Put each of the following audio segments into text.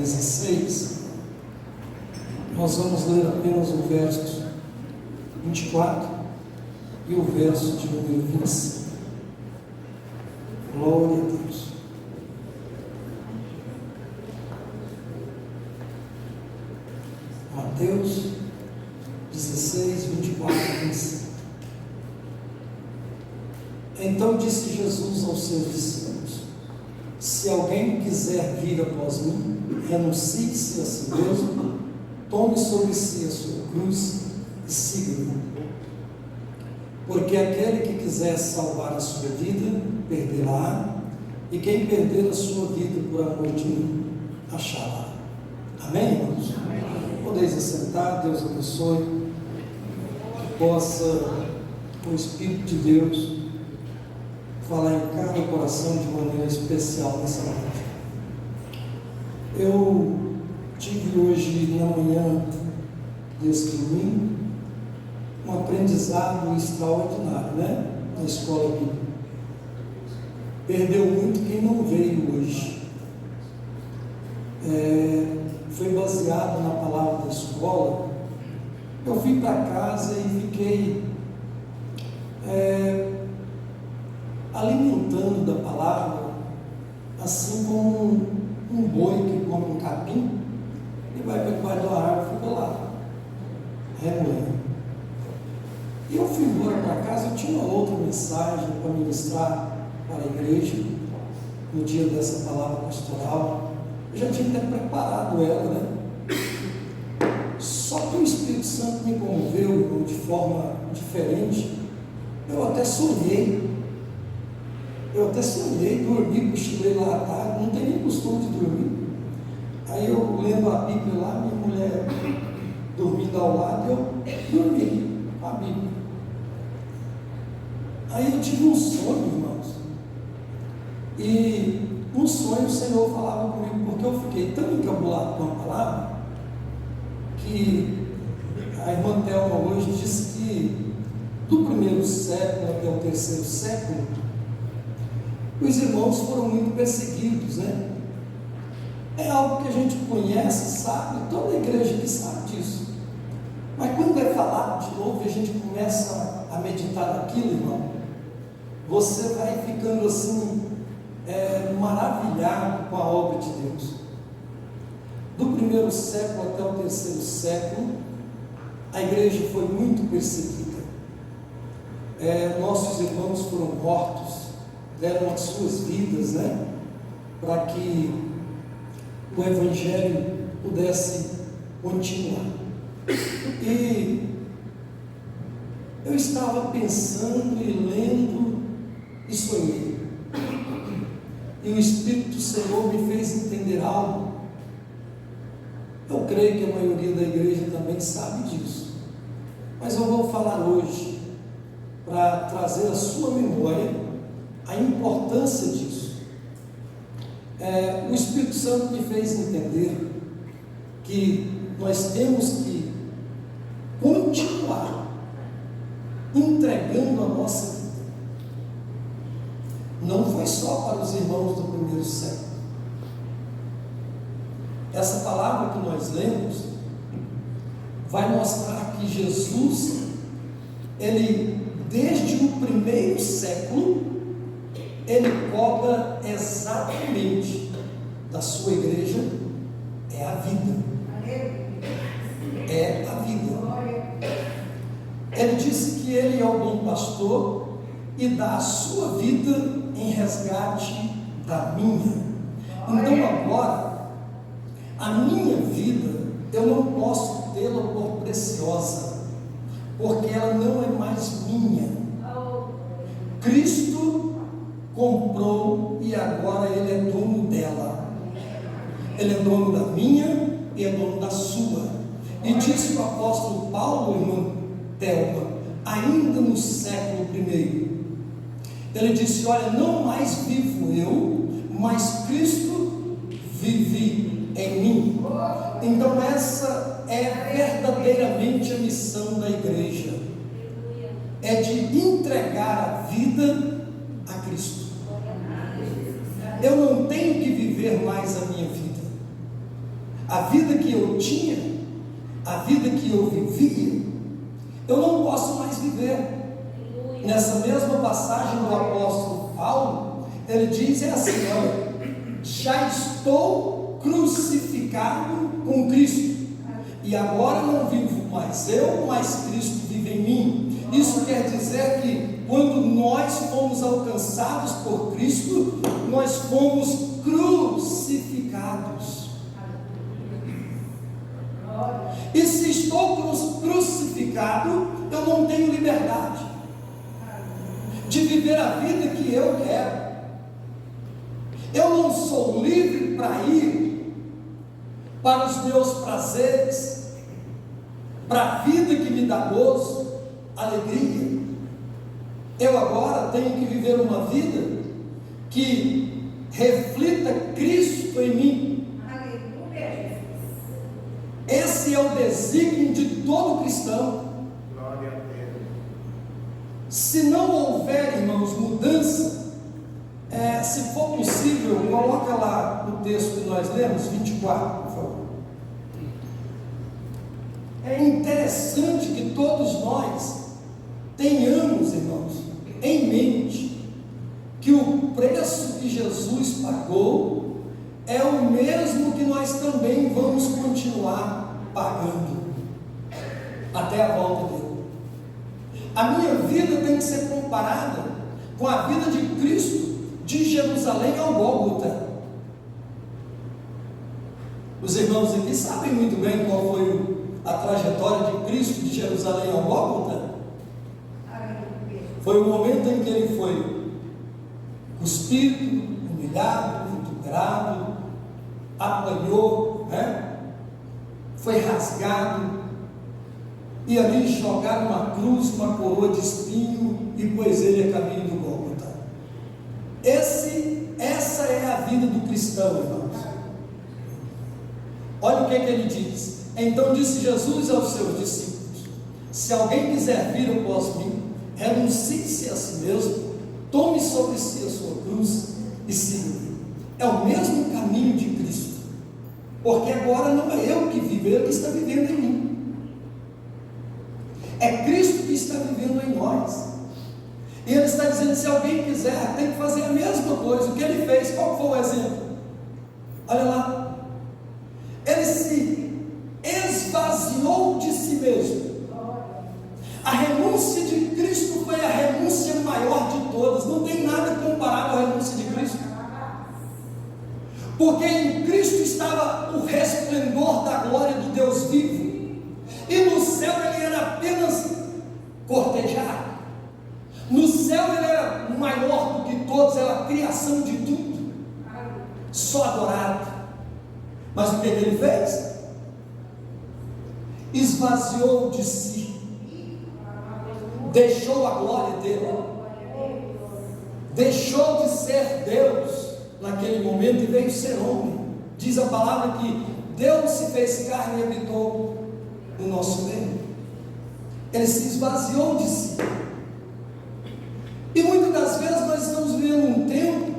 16, nós vamos ler apenas o verso 24 e o verso de número 25. Glória a Deus. Mateus 16, 24 e 25. Então disse Jesus aos seus discípulos: se alguém quiser vir após mim, renuncie-se a si mesmo, tome sobre si a sua cruz e siga-me. Porque aquele que quiser salvar a sua vida, perderá, e quem perder a sua vida por amor de mim, achará. Amém, irmãos? Amém. Podeis assentar, Deus abençoe, que possa o Espírito de Deus falar em cada coração de maneira especial nessa noite. Eu tive hoje na manhã desse domingo um aprendizado extraordinário, né? Na escola bíblica. Perdeu muito quem não veio hoje. Foi baseado na palavra da escola. Eu fui para casa e fiquei alimentando da palavra, assim como um boi que come um capim e vai para debaixo da árvore e fica lá, remoendo. E eu fui embora para casa. Eu tinha uma outra mensagem para ministrar para a igreja no dia dessa palavra pastoral. Eu já tinha até preparado ela, né? Só que o Espírito Santo me comoveu de forma diferente. Eu até sonhei, dormi, cochilei lá à tarde, não tenho nem costume de dormir. Aí eu lendo a Bíblia lá, minha mulher dormindo ao lado, eu dormi a Bíblia. Aí eu tive um sonho, irmãos, e no sonho o Senhor falava comigo, porque eu fiquei tão encabulado com a palavra, que a irmã Thelma hoje disse que do primeiro século até o terceiro século, os irmãos foram muito perseguidos, né? É algo que a gente conhece, sabe, toda a igreja que sabe disso. Mas quando é falado de novo e a gente começa a meditar naquilo, irmão, você vai ficando assim, maravilhado com a obra de Deus. Do primeiro século até o terceiro século, a igreja foi muito perseguida. Nossos irmãos foram mortos, deram as suas vidas, né, para que o Evangelho pudesse continuar. E eu estava pensando e lendo e sonhei. E o Espírito do Senhor me fez entender algo. Eu creio que a maioria da igreja também sabe disso. Mas eu vou falar hoje para trazer à sua memória a importância disso. O Espírito Santo me fez entender que nós temos que continuar entregando a nossa vida. Não foi só para os irmãos do primeiro século. Essa palavra que nós lemos vai mostrar que Jesus, ele, desde o primeiro século, ele cobra exatamente da sua igreja, a vida. É a vida. Ele disse que ele é o bom pastor e dá a sua vida em resgate da minha. Então agora, a minha vida, eu não posso tê-la por preciosa, porque ela não é mais minha. Cristo comprou e agora ele é dono dela. Ele é dono da minha e é dono da sua. E disse o apóstolo Paulo, irmã Thelma, ainda no século I, ele disse: olha, não mais vivo eu, mas Cristo vive em mim. Então essa é verdadeiramente a missão da igreja, é de entregar a vida a Cristo. Eu não tenho que viver mais a minha vida, a vida que eu tinha, a vida que eu vivia, eu não posso mais viver. Nessa mesma passagem do apóstolo Paulo, ele diz assim: olha, já estou crucificado com Cristo, e agora não vivo mais eu, mas Cristo vive em mim. Isso quer dizer que quando nós fomos alcançados por Cristo, nós fomos crucificados. E se estou crucificado, eu não tenho liberdade de viver a vida que eu quero. Eu não sou livre para ir para os meus prazeres, para a vida que me dá gozo, alegria. Eu agora tenho que viver uma vida que reflita Cristo em mim. Esse é o desígnio de todo cristão. Se não houver, irmãos, mudança, se for possível, coloca lá o texto que nós lemos, 24, por favor. É interessante que todos nós tenhamos, irmãos, em mente que o preço que Jesus pagou é o mesmo que nós também vamos continuar pagando até a volta dele. A minha vida tem que ser comparada com a vida de Cristo, de Jerusalém ao Gólgota. Os irmãos aqui sabem muito bem qual foi a trajetória de Cristo de Jerusalém ao Gólgota. Foi o momento em que ele foi cuspido, humilhado, vituperado, apanhou, foi rasgado, e ali jogaram uma cruz, uma coroa de espinho, e pôs ele a caminho do Gólgota. Essa é a vida do cristão, irmãos. Olha o que ele diz. Então disse Jesus aos seus discípulos: se alguém quiser vir após mim, renuncie-se a si mesmo, tome sobre si a sua cruz e siga-me. É o mesmo caminho de Cristo, porque agora não é eu que vivo, ele que está vivendo em mim. É Cristo que está vivendo em nós. E ele está dizendo: se alguém quiser, tem que fazer a mesma coisa. O que ele fez? Qual foi o exemplo? Olha lá. Ele se esvaziou de si mesmo. A renúncia de Cristo foi a renúncia maior de todas. Não tem nada comparável à renúncia de Cristo. Porque em Cristo estava o resplendor da glória do Deus vivo. E no céu ele era apenas cortejado. No céu ele era maior do que todos, era a criação de tudo, só adorado. Mas o que ele fez? Esvaziou de si, deixou a glória dele, deixou de ser Deus naquele momento e veio ser homem. Diz a palavra que Deus se fez carne e habitou no nosso meio. Ele se esvaziou de si. E muitas das vezes nós estamos vivendo um tempo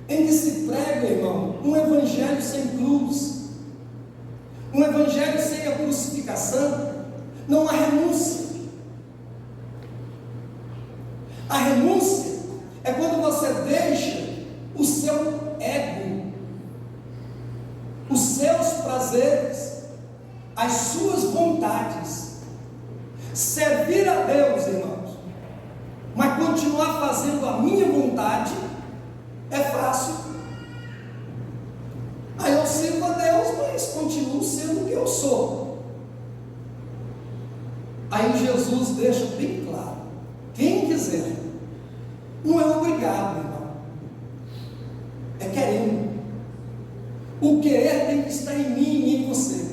em que se prega, irmão, um evangelho sem cruz, um evangelho sem a crucificação. Não há renúncia. A renúncia é quando você deixa o seu ego, os seus prazeres, as suas vontades, servir a Deus, irmãos, mas continuar fazendo a minha vontade é fácil. Aí eu sirvo a Deus, mas continuo sendo o que eu sou. Aí Jesus deixa bem claro: quem quiser, não é obrigado, irmão, é querendo. O querer tem que estar em mim e em você.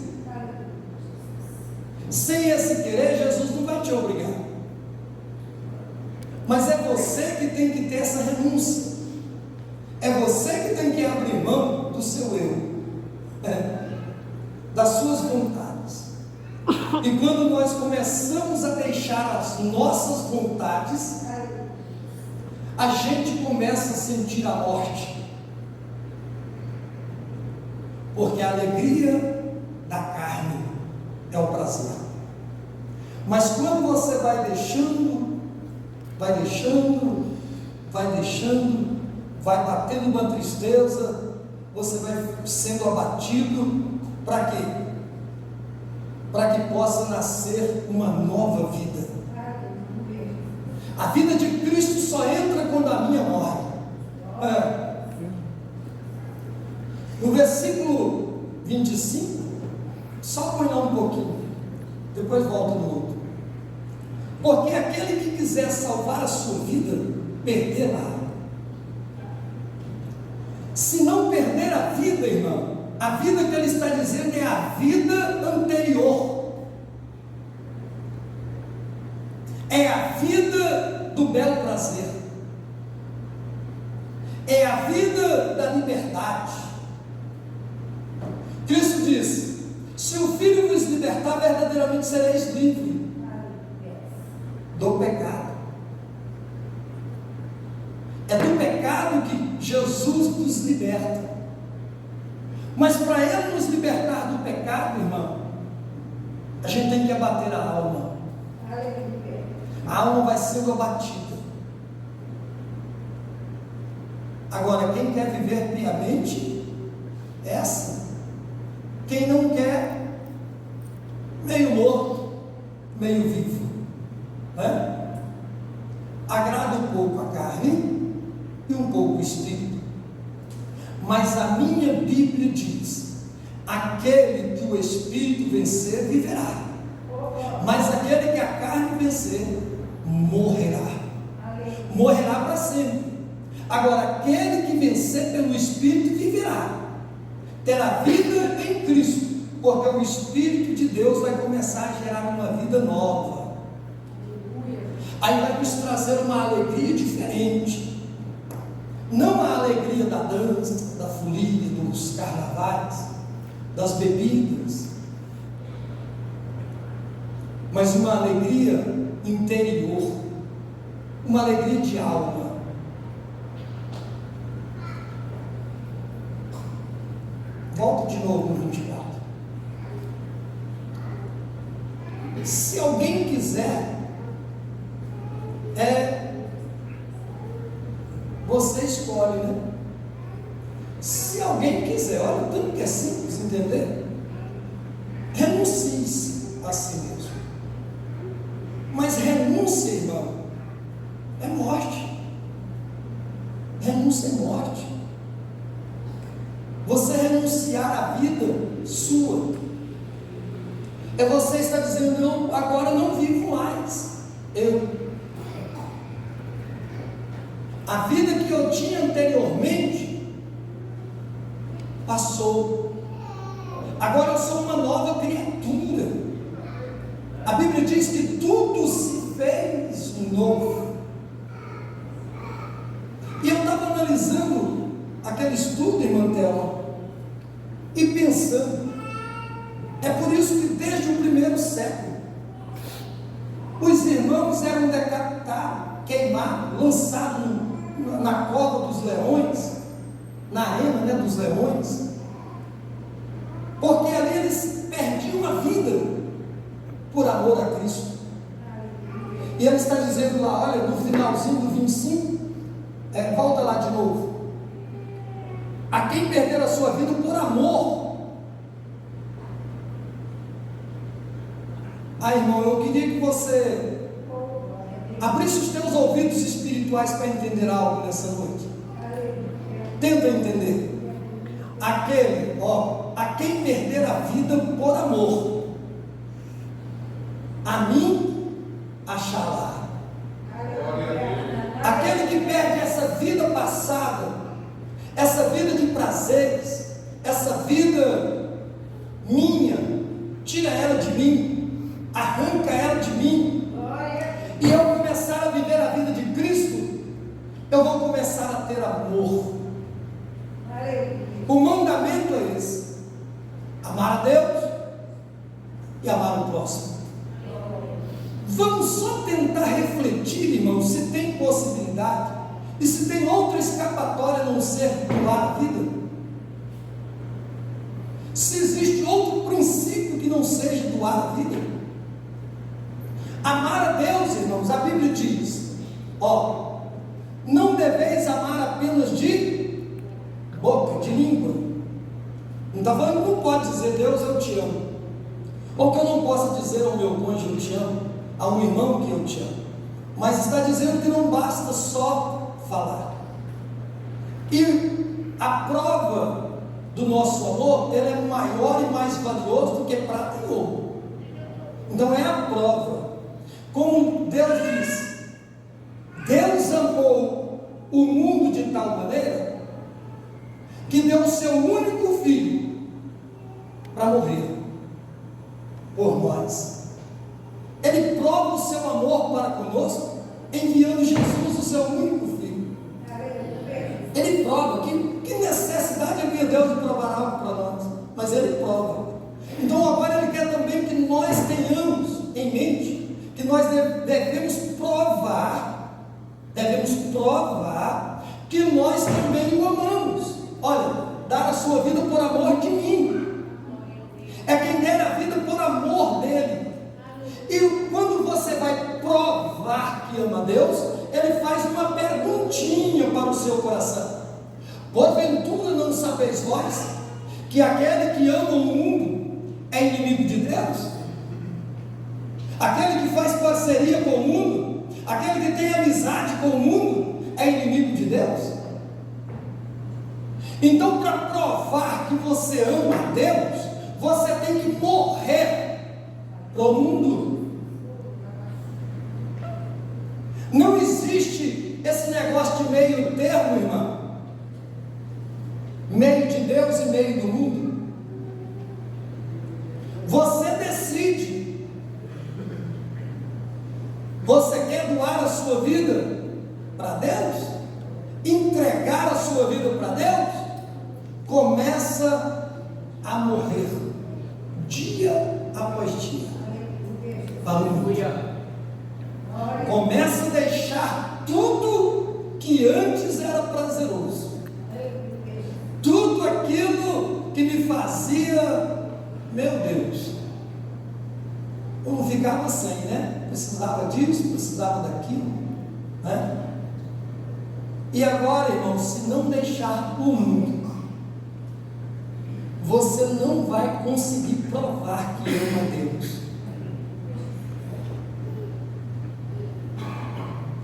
Sem esse querer, Jesus não vai te obrigar. Mas é você que tem que ter essa renúncia. É você que tem que abrir mão do seu eu, das suas vontades. E quando nós começamos a deixar as nossas vontades, a gente começa a sentir a morte. porque a alegria da carne é o prazer. Mas quando você vai deixando, vai batendo uma tristeza, você vai sendo abatido, para quê? Para que possa nascer uma nova vida. A vida de Cristo só entra quando a minha morre. No versículo 25, só põe lá um pouquinho, depois volta no outro. Porque aquele que quiser salvar a sua vida, perderá. Se não perder a vida, irmão, a vida que ele está dizendo é a vida anterior, é a vida do belo prazer, é a vida da liberdade. Cristo diz: se o Filho vos libertar, verdadeiramente sereis livres do pecado. É do pecado que Jesus nos liberta. Mas para Ele nos libertar do pecado, irmão, a gente tem que abater a alma. A alma vai sendo abatida. Agora, quem quer viver piamente, essa. Quem não quer, meio morto, meio vivo, né? Agrada um pouco a carne e um pouco o espírito. Mas a minha Bíblia diz: aquele que o espírito vencer, viverá. Mas aquele que a carne vencer, morrerá. Morrerá para sempre. Agora, aquele que vencer pelo espírito, viverá. Terá vida em Cristo, porque o Espírito de Deus vai começar a gerar uma vida nova. Aí vai nos trazer uma alegria diferente. Não a alegria da dança, da folia, dos carnavais, das bebidas, mas uma alegria interior, uma alegria de alma. Volto de novo no 24. Se alguém quiser, você escolhe, né? Se alguém quiser, olha, tanto que é simples entender. Renuncie-se a si mesmo. Mas renúncia, irmão, é morte. Renúncia é morte. Você renunciar à vida sua, é você estar dizendo: não, agora não vivo mais a vida que eu tinha anteriormente passou, agora eu sou uma nova criatura. A Bíblia diz que tudo se fez novo. E eu estava analisando aquele estudo, irmã Thelma, e pensando, é por isso que desde o primeiro século os irmãos eram decapitados, queimados, lançados na cova dos leões, na arena, né, dos leões, porque ali eles perdiam a vida por amor a Cristo. E ele está dizendo lá, olha, no finalzinho do 25, volta lá de novo: a quem perder a sua vida por amor. Irmão, eu queria que você abrisse os teus ouvidos espirituais para entender algo nessa noite. Tenta entender. Aquele, a quem perder a vida por amor, a mim achará. Aquele que perde essa vida passada, essa vida de prazeres, essa vida minha, tira ela de mim, arranca ela de mim, e eu começar a viver a vida de Cristo, eu vou começar a ter amor. O mandamento é esse: amar a Deus e amar o próximo. Vamos só tentar refletir, irmão, se tem possibilidade e se tem outra escapatória a não ser doar a vida. se existe outro princípio que não seja doar a vida. Amar a Deus, irmãos, a Bíblia diz, ó, não deveis amar apenas de boca, de língua. Não está falando que não pode dizer, Deus, eu te amo. Ou que eu não possa dizer ao meu cônjuge, eu te amo, a um irmão que eu te amo. Mas está dizendo que não basta só falar. E a prova do nosso amor, ele é maior e mais valioso do que prata e ouro. Então é a prova. Como Deus diz, Deus amou o mundo de tal maneira que deu o seu único filho para morrer por nós. Ele prova o seu amor para conosco enviando Jesus, o seu único filho. Ele prova que necessidade havia Deus de provar algo para nós, mas ele prova. Então agora ele quer também que nós tenhamos em mente que nós devemos provar que nós também o amamos. Olha, dar a sua vida por amor de mim. É quem der a vida por amor dele. E quando você vai provar que ama Deus, ele faz uma perguntinha para o seu coração. Porventura não sabeis vós que aquele que ama o mundo é inimigo de Deus? Aquele que faz parceria com o mundo, aquele que tem amizade com o mundo, é inimigo de Deus? Então, para provar que você ama a Deus, você tem que morrer para o mundo. Não existe esse negócio de meio termo, irmão. Meio de Deus e meio do mundo. Você decide. Você quer doar a sua vida para Deus? Entregar a sua vida para Deus? Começa a morrer dia após dia. Aleluia. Começa a deixar tudo que antes era prazeroso. Tudo aquilo que me fazia, meu Deus, eu não ficava sem, né? Precisava disso, precisava daquilo, né? E agora, irmão, se não deixar o mundo, você não vai conseguir provar que ama Deus.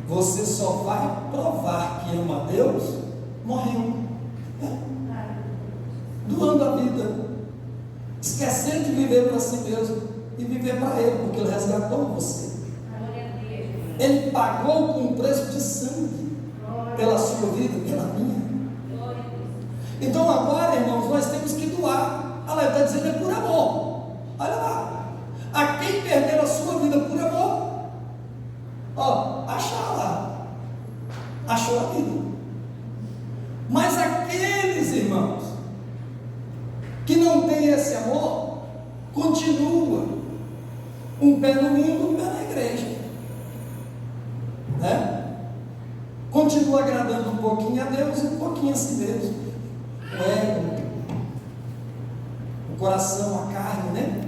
Você só vai provar que ama Deus morrendo, né? Doando a vida, esquecendo de viver para si mesmo e viver para Ele, porque Ele resgatou você. Ele pagou com um preço de sangue pela sua vida, pela minha. Então agora, irmãos, nós temos que doar. Ela está dizendo é por amor. Olha lá, a quem perder a sua vida por amor, ó, achar lá, achou a vida. Mas aqueles irmãos que não têm esse amor, continua um pé no mundo, um pé na igreja, né? Continua agradando um pouquinho a Deus e um pouquinho a si mesmo, o ego, o coração, a carne, né?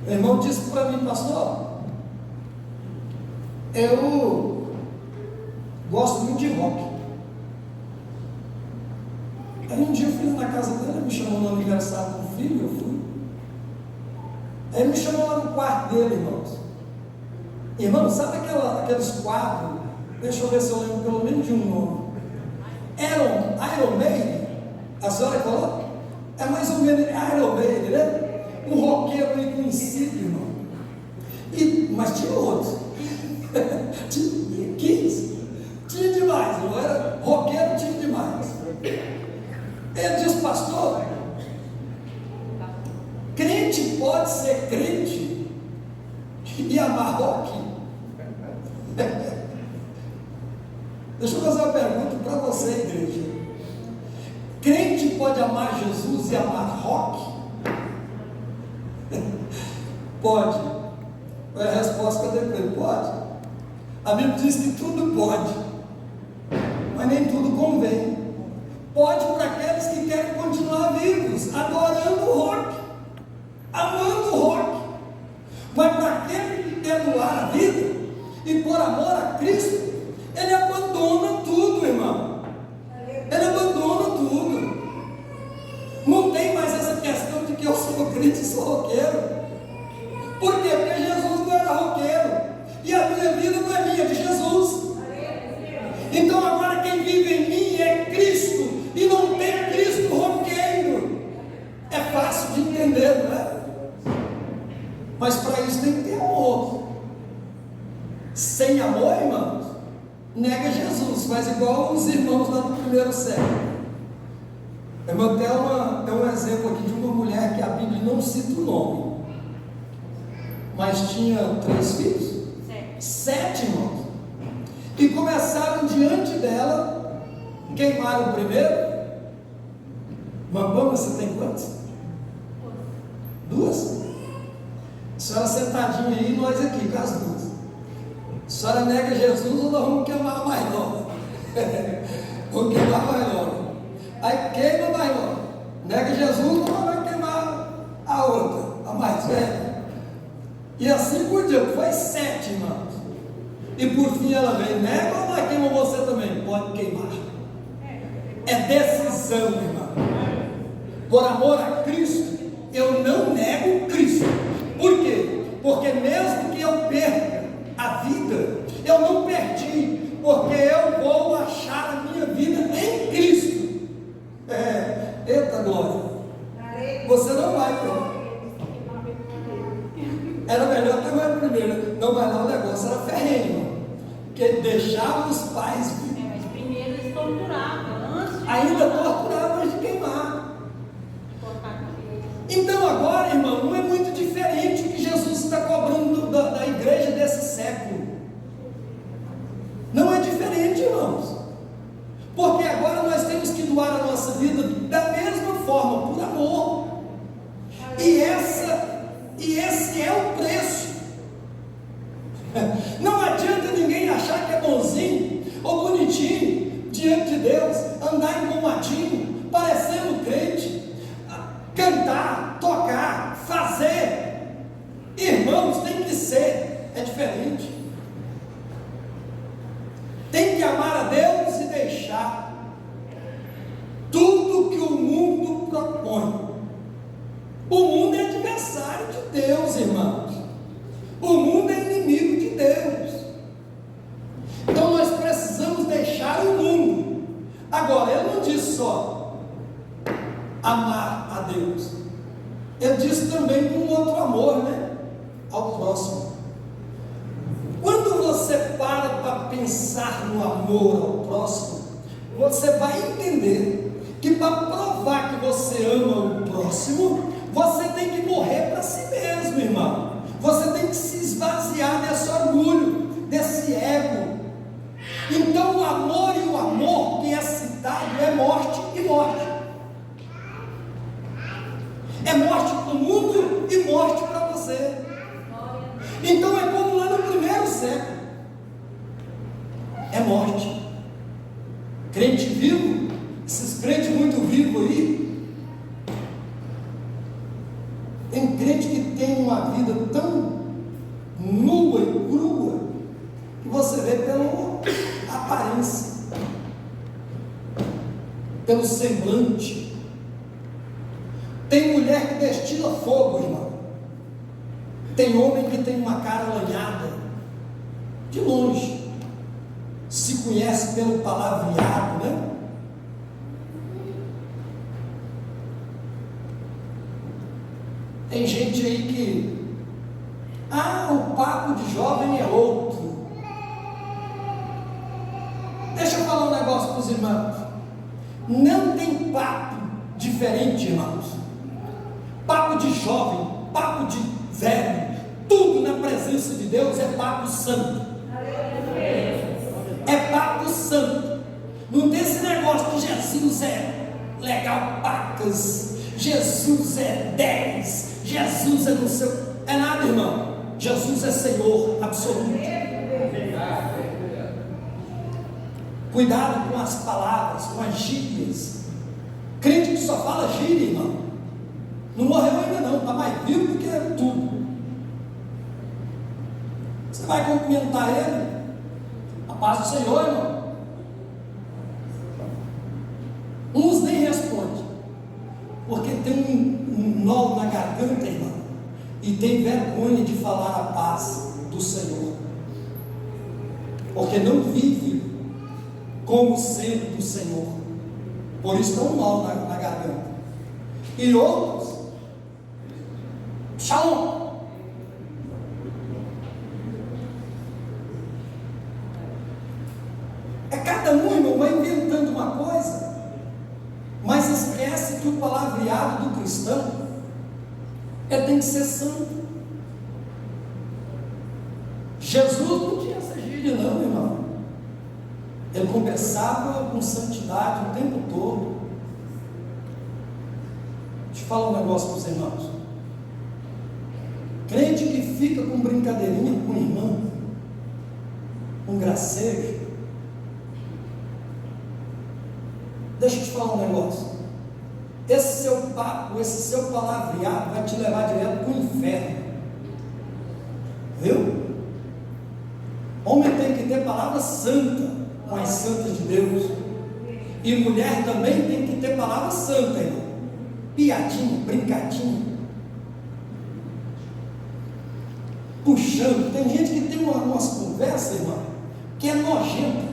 O irmão disse para mim, pastor, eu gosto muito de rock. Aí um dia eu fui na casa dele, ele me chamou no aniversário do filho, eu fui. Aí ele me chamou lá no quarto dele, irmãos. Irmãos, sabe aqueles quadros? Deixa eu ver se eu lembro pelo menos de um nome. Iron Maiden, a senhora falou? É mais ou menos Iron Maiden, né? Um roqueiro meio conhecido, irmão. Mas tinha outros. Tinha 15. Tinha demais, não era? Roqueiro tinha demais. Ele diz, pastor, crente pode ser crente e amar rock? Deixa eu fazer uma pergunta para você, igreja. Crente pode amar Jesus e amar rock? Pode. A resposta que eu dei para ele, pode. A Bíblia diz que tudo pode, mas nem tudo convém. pode para aqueles que querem continuar vivos, adorando o rock, amando o rock. Mas para aquele que quer doar a vida e por amor a Cristo, ele abandona tudo, irmão. Ele abandona tudo. Não tem mais essa questão de que eu sou crente e sou roqueiro. Por quê? Porque Jesus não era roqueiro. E a minha vida não é minha, é de Jesus. Então agora quem vive em mim é Cristo. E não tem Cristo roqueiro. É fácil de entender, não é? Mas para isso tem que ter amor. Sem amor, irmãos, nega Jesus. Faz igual os irmãos lá do primeiro século. Eu vou ter um exemplo aqui de uma mulher que a Bíblia não cita o nome, mas tinha 3 filhos, 7 irmãos, e começaram diante dela, queimaram o primeiro. Mamãe, você tem quantos? 2? A senhora sentadinha aí, nós aqui com as 2. A senhora nega Jesus ou nós vamos queimar a mais nova? Vamos queimar a mais nova. Aí queima mais nova. Nega Jesus ou nós vamos queimar a outra, a mais velha. E assim por diante. Foi 7, irmãos. E por fim ela veio, nega ou nós queimamos você também? Pode queimar. É decisão, irmão. Por amor a Cristo, eu não nego Cristo. Por quê? Porque mesmo que eu perca a vida, eu não perdi, porque eu vou achar a minha vida em Cristo. Eita glória, você não vai perder. Era melhor ter mais primeiro, não vai lá, o negócio era ferrenho, porque deixava os pais vir. Mas primeiro eles torturavam, antes de ainda torturavam antes de queimar. Então agora, irmão, não é muito diferente o que Jesus está cobrando da igreja desse século. Não é diferente, irmãos. Porque agora nós temos que doar a nossa vida da mesma forma, por amor. E esse é o preço. Não adianta ninguém achar que é bonzinho ou bonitinho diante de Deus, andar engomadinho, parecendo crente, cantar, tocar, fazer. Irmãos, tem que ser, é diferente. Tem que amar a Deus e deixar tudo que o mundo propõe. O mundo é adversário de Deus, irmãos. O mundo é inimigo de Deus. Então nós precisamos deixar o mundo. Agora, ele não disse só amar a Deus. Ele disse também um outro amor, né? Ao próximo. Quando você para pensar no amor ao próximo, você vai entender que para provar que você ama o próximo, você tem que morrer para si mesmo, irmão. Você tem que se esvaziar desse orgulho, desse ego. Então o amor e o amor que é citado é morte e morte. É morte para o mundo e morte para você. Então é como lá no primeiro século. É morte. Crente vivo, esses crentes muito vivos aí, tem crente que tem uma vida tão nua e crua, que você vê pela aparência, pelo semblante. Tem mulher que destila fogo, irmão. Tem homem que tem uma cara lanhada, de longe, se conhece pelo palavreado, né? Tem gente aí que, o papo de jovem é outro. Deixa eu falar um negócio para os irmãos. Não tem papo diferente, irmãos. Papo de jovem, papo de velho, tudo na presença de Deus é papo santo. É papo santo. Não tem esse negócio que Jesus é legal pacas, Jesus é 10, Jesus é no seu. É nada, irmão. Jesus é Senhor absoluto. Cuidado com as palavras, com as gírias. gente que só fala gíria, irmão. Não morreu ainda não, está mais vivo do que tudo. Você vai cumprimentar ele? A paz do Senhor, irmão. Uns nem respondem, porque tem um nó na garganta, irmão, e tem vergonha de falar a paz do Senhor, porque não vive como sendo do Senhor, por isso tem um nó na garganta. E outros, shalom. Cada um, irmão, vai inventando uma coisa, mas esquece que o palavreado do cristão tem que ser santo. Jesus não tinha essa gíria não, irmão. Ele conversava com santidade o tempo todo. Deixa eu falar um negócio para os irmãos. Crente que fica com brincadeirinha com o irmão, com gracejo. Deixa eu te falar um negócio. Esse seu papo, esse seu palavreado vai te levar direto para o inferno. Viu? Homem tem que ter palavra santa com as santas de Deus. E mulher também tem que ter palavra santa, irmão. Piadinha, brincadinha. Puxando. Tem gente que tem umas conversas, irmão, que é nojenta.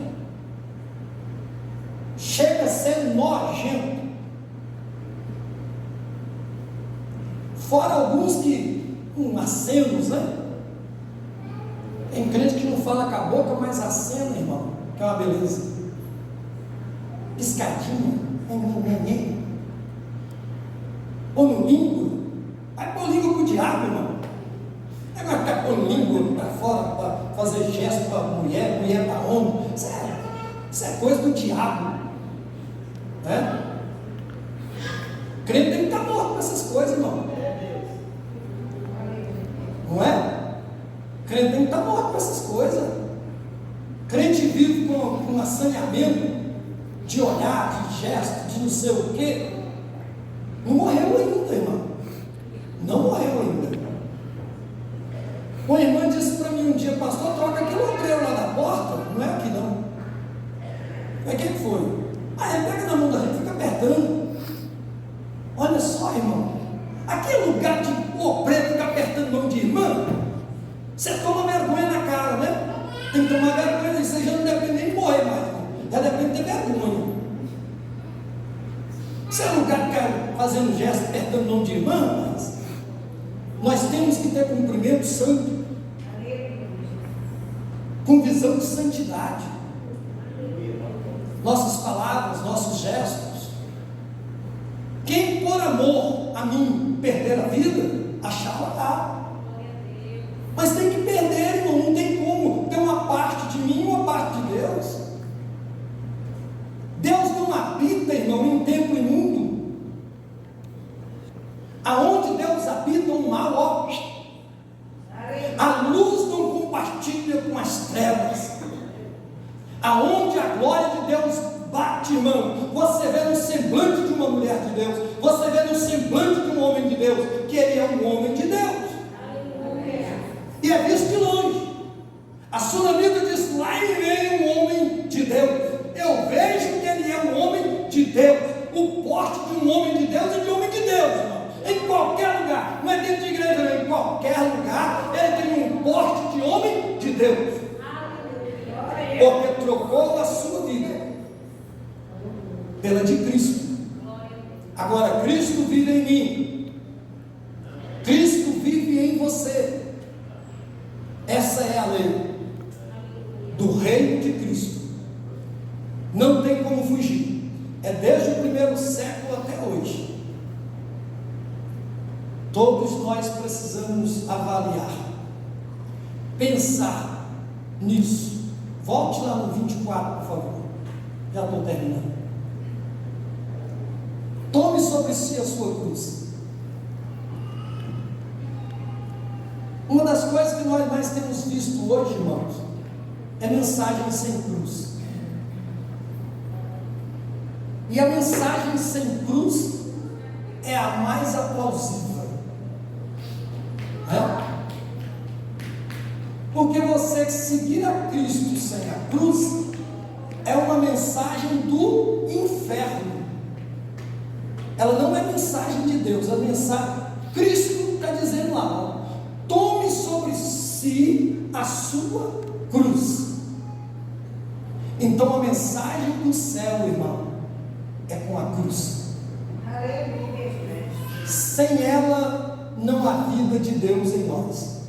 Chega a ser nojento. Fora alguns que, acenos, né? Tem crente que não fala com a boca, mas acena, irmão, que é uma beleza. Piscadinha, ou no língua, vai pôr língua com o diabo, irmão. Não vai ficar pôr língua para fora, para fazer gesto para mulher, mulher para homem. Isso é coisa do diabo. Né? Crente tem que estar morto com essas coisas, irmão. Não é? Crente tem que estar morto com essas coisas. Crente vive com um assanhamento de olhar, de gesto, de não sei o quê. Não morreu ainda, irmão. Não morreu ainda. Uma irmã disse para mim um dia: pastor, troca aquele obreiro lá da porta. Não é aqui não. Mas quem foi? Ele pega na mão da gente, fica apertando. Olha só, irmão, aquele lugar de obreiro ficar apertando mão de irmã, você toma vergonha na cara, né? Tem que tomar vergonha, você já não depende nem de morrer mais, irmão. Já depende de ter vergonha. Se é lugar de ficar fazendo gesto, apertando mão de irmã, mas nós temos que ter cumprimento santo, com visão de santidade. Nossas palavras, nossos gestos. Quem por amor a mim perder a vida, achará. Mas tem que perder, irmão. Não tem como ter uma parte de mim e uma parte de Deus. Deus não habita, irmão, em tempo imundo. Aonde Deus habita, o mal, ó, a luz não compartilha com as trevas. Aonde a glória de Deus bate, irmão, você vê no semblante de uma mulher de Deus, você vê no semblante de um homem de Deus, que ele é um homem de Deus. E é visto de longe. A Sunamita diz: lá vem um homem de Deus. Eu vejo que ele é um homem de Deus. O porte de um homem de Deus é de homem de Deus, irmão. Em qualquer lugar, não é dentro de igreja, não, em qualquer lugar, ele tem um porte de homem de Deus. Porque trocou a sua vida pela de Cristo. Agora, Cristo vive em mim. Cristo vive em você. Essa é a lei do reino de Cristo. Não tem como fugir. É desde o primeiro século até hoje. Todos nós precisamos avaliar, pensar nisso. Volte lá no 24, por favor. Já estou terminando. Tome sobre si a sua cruz. Uma das coisas que nós mais temos visto hoje, irmãos, é mensagem sem cruz. E a mensagem sem cruz é a mais aplausível. Porque você seguir a Cristo sem a cruz é uma mensagem do inferno. Ela não é mensagem de Deus, é mensagem. Cristo está dizendo lá: tome sobre si a sua cruz. Então a mensagem do céu, irmão, é com a cruz. Sem ela não há vida de Deus em nós.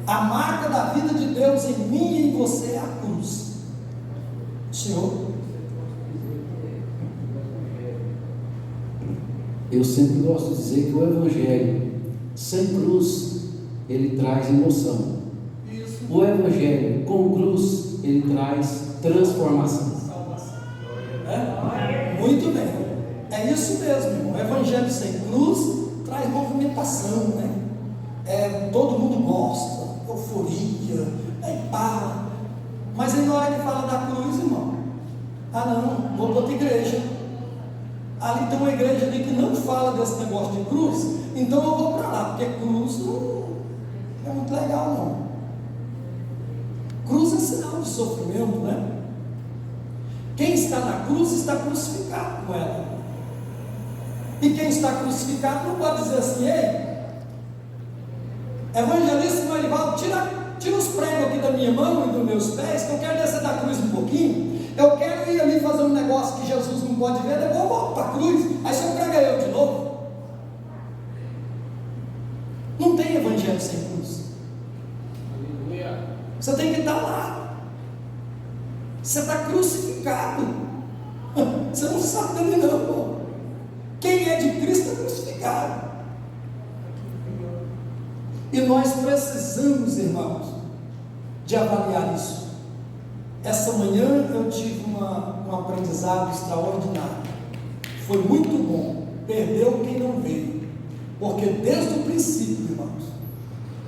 A marca da vida de Deus em mim e em você é a cruz. Senhor, eu sempre gosto de dizer que o Evangelho sem cruz, ele traz emoção. isso. O Evangelho com cruz, ele traz transformação. Salvação. Muito bem. É isso mesmo, irmão. O Evangelho sem cruz traz movimentação, né? Todo mundo gosta, euforia, pá. Mas aí na hora que fala da cruz, irmão, não, vou para outra igreja. Ali tem uma igreja ali que não fala desse negócio de cruz, então eu vou para lá, porque cruz não é muito legal, não. Cruz é sinal de sofrimento, né? Quem está na cruz está crucificado com ela. E quem está crucificado não pode dizer assim: ei, evangelista Marivaldo, tira os pregos aqui da minha mão e dos meus pés, que eu quero descer da cruz um pouquinho. Eu quero ir ali fazer um negócio que Jesus não pode ver, depois eu volto para a cruz. Aí você prega eu de novo. Não tem evangelho sem cruz. Você tem que estar lá. Você está crucificado. Você não sabe dele não. Quem é de Cristo é crucificado. E nós precisamos, irmãos, de avaliar isso. Essa manhã eu tive um aprendizado extraordinário. Foi muito bom. Perdeu quem não veio. Porque desde o princípio, irmãos,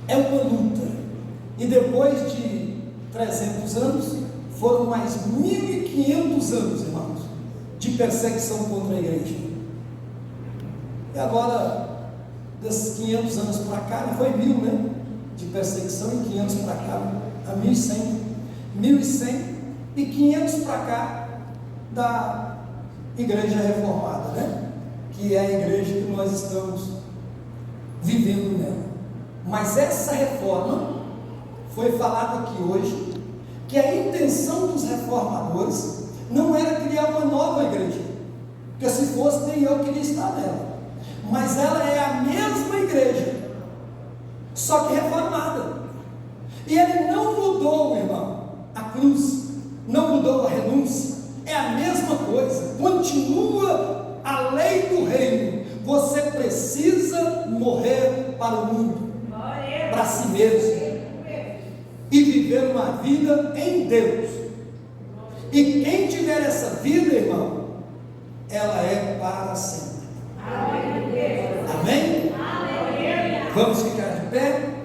é uma luta. E depois de 300 anos, foram mais 1.500 anos, irmãos, de perseguição contra a igreja. E agora, desses 500 anos para cá, foi 1000, né? De perseguição, e 500 para cá, a 1100. 1100 e 500 para cá da igreja reformada, né? Que é a igreja que nós estamos vivendo nela. Mas essa reforma foi falado aqui hoje, que a intenção dos reformadores não era criar uma nova igreja, porque se fosse nem eu queria estar nela, mas ela é a mesma igreja, só que reformada. E ele não mudou, irmão, a cruz, não mudou a renúncia, é a mesma coisa, continua a lei do reino. Você precisa morrer para o mundo, para si mesmo, e viver uma vida em Deus. E quem tiver essa vida, irmão, ela é para sempre. Amém? Vamos ficar de pé?